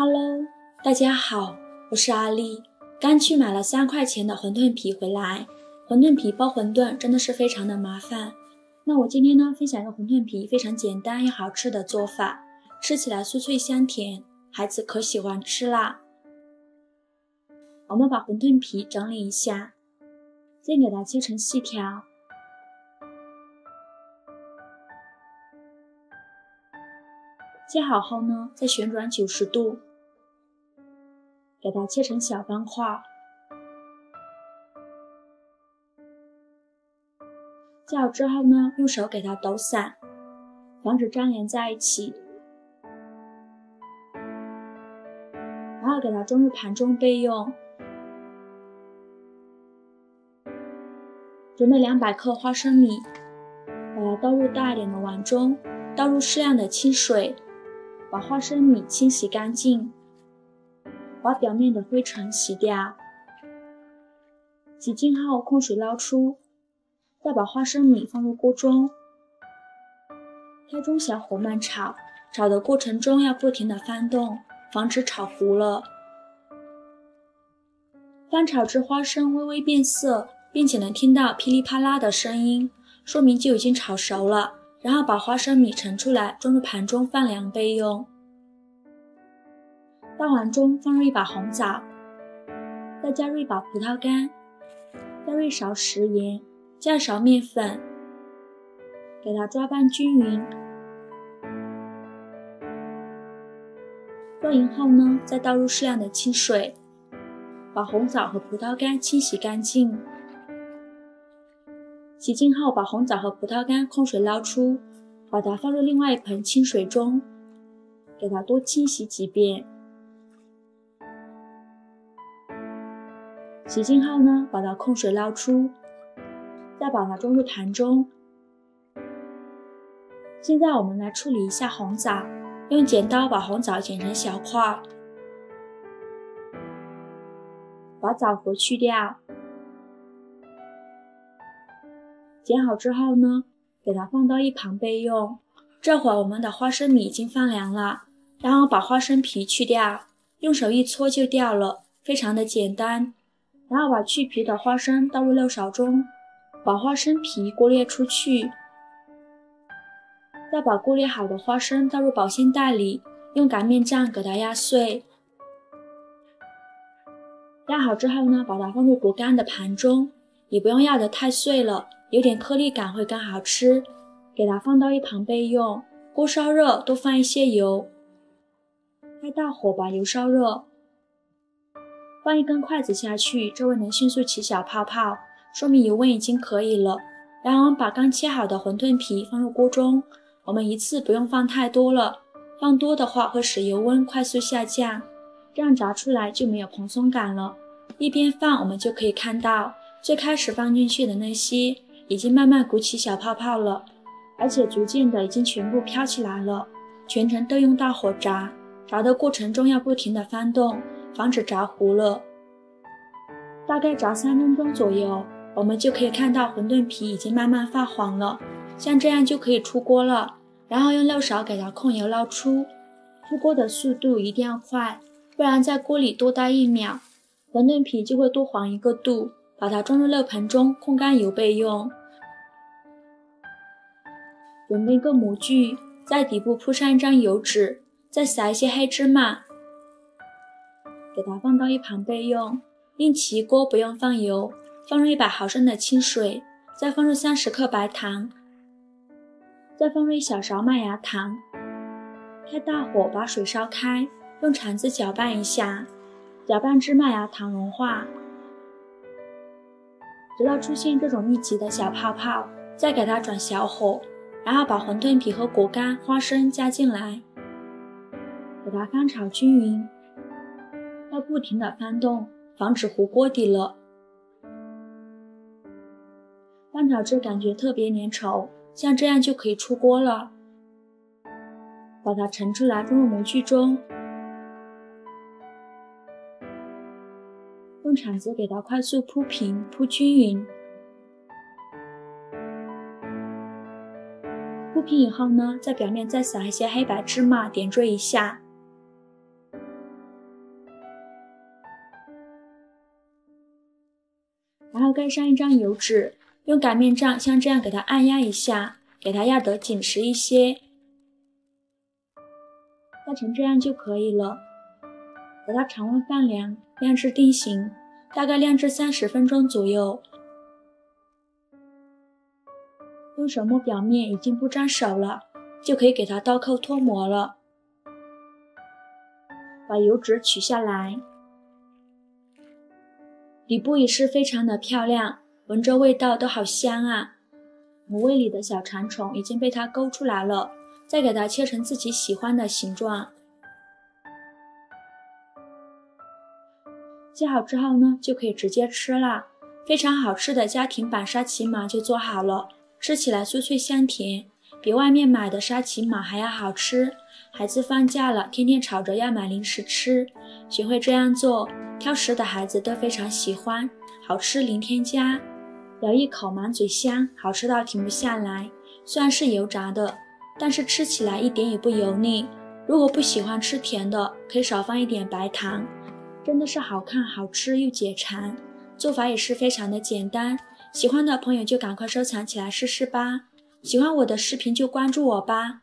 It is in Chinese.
Hello， 大家好，我是阿丽。刚去买了3块钱的馄饨皮回来，馄饨皮包馄饨真的是非常的麻烦。那我今天呢，分享一个馄饨皮非常简单又好吃的做法，吃起来酥脆香甜，孩子可喜欢吃啦。我们把馄饨皮整理一下，先给它切成细条。切好后呢，再旋转90度，给它切成小方块。切好之后呢，用手给它抖散，防止粘连在一起。然后给它装入盘中备用。准备200克花生米，把它倒入大一点的碗中，倒入适量的清水，把花生米清洗干净，把表面的灰尘洗掉。洗净后控水捞出，再把花生米放入锅中，开中小火慢炒，炒的过程中要不停地翻动，防止炒糊了。翻炒至花生微微变色，并且能听到噼里啪啦的声音，说明就已经炒熟了。然后把花生米盛出来，装入盘中放凉备用。大碗中放入1把红枣，再加入1把葡萄干，加入1勺食盐，加1勺面粉，给它抓拌均匀。做匀后呢，再倒入适量的清水，把红枣和葡萄干清洗干净。洗净后，把红枣和葡萄干控水捞出，把它放入另外一盆清水中，给它多清洗几遍。洗净后呢，把它控水捞出，再把它装入盘中。现在我们来处理一下红枣，用剪刀把红枣剪成小块，把枣核去掉。剪好之后呢，给它放到一旁备用。这会儿我们的花生米已经放凉了，然后把花生皮去掉，用手一搓就掉了，非常的简单。然后把去皮的花生倒入漏勺中，把花生皮过滤出去，再把过滤好的花生倒入保鲜袋里，用擀面杖给它压碎。压好之后呢，把它放入果干的盘中，也不用压得太碎了，有点颗粒感会更好吃。给它放到一旁备用。锅烧热，多放一些油，开大火把油烧热，放1根筷子下去，这会能迅速起小泡泡，说明油温已经可以了。然后把刚切好的馄饨皮放入锅中，我们一次不用放太多了，放多的话会使油温快速下降，这样炸出来就没有蓬松感了。一边放，我们就可以看到最开始放进去的那些已经慢慢鼓起小泡泡了，而且逐渐的已经全部飘起来了。全程都用大火炸，炸的过程中要不停的翻动，防止炸糊了。大概炸3分钟左右，我们就可以看到馄饨皮已经慢慢发黄了，像这样就可以出锅了。然后用漏勺给它控油捞出，出锅的速度一定要快，不然在锅里多待1秒，馄饨皮就会多黄1个度。把它装入漏盆中，控干油备用。准备一个模具，在底部铺上1张油纸，再撒一些黑芝麻，给它放到一旁备用。另起一锅不用放油，放入100毫升的清水，再放入30克白糖，再放入1小勺麦芽糖，开大火把水烧开，用铲子搅拌一下，搅拌至麦芽糖融化，直到出现这种密集的小泡泡，再给它转小火，然后把馄饨皮和果干、花生加进来，给它翻炒均匀，要不停地翻动，防止糊锅底了。翻炒至感觉特别粘稠，像这样就可以出锅了。把它盛出来，装入模具中，用铲子给它快速铺平、铺均匀。铺平以后呢，在表面再撒一些黑白芝麻，点缀一下。后盖上一张油纸，用擀面杖像这样给它按压一下，给它压得紧实一些。压成这样就可以了。等它常温放凉，晾至定型，大概晾至30分钟左右。用手摸表面已经不沾手了，就可以给它倒扣脱模了。把油纸取下来，底部也是非常的漂亮，闻着味道都好香啊。母胃里的小馋虫已经被它勾出来了，再给它切成自己喜欢的形状。切好之后呢，就可以直接吃啦。非常好吃的家庭版沙琪玛就做好了，吃起来酥脆香甜，比外面买的沙琪玛还要好吃。孩子放假了，天天吵着要买零食吃，学会这样做，挑食的孩子都非常喜欢，好吃零添加，咬一口满嘴香，好吃到停不下来。虽然是油炸的，但是吃起来一点也不油腻。如果不喜欢吃甜的，可以少放一点白糖，真的是好看好吃又解馋，做法也是非常的简单。喜欢的朋友就赶快收藏起来试试吧。喜欢我的视频就关注我吧。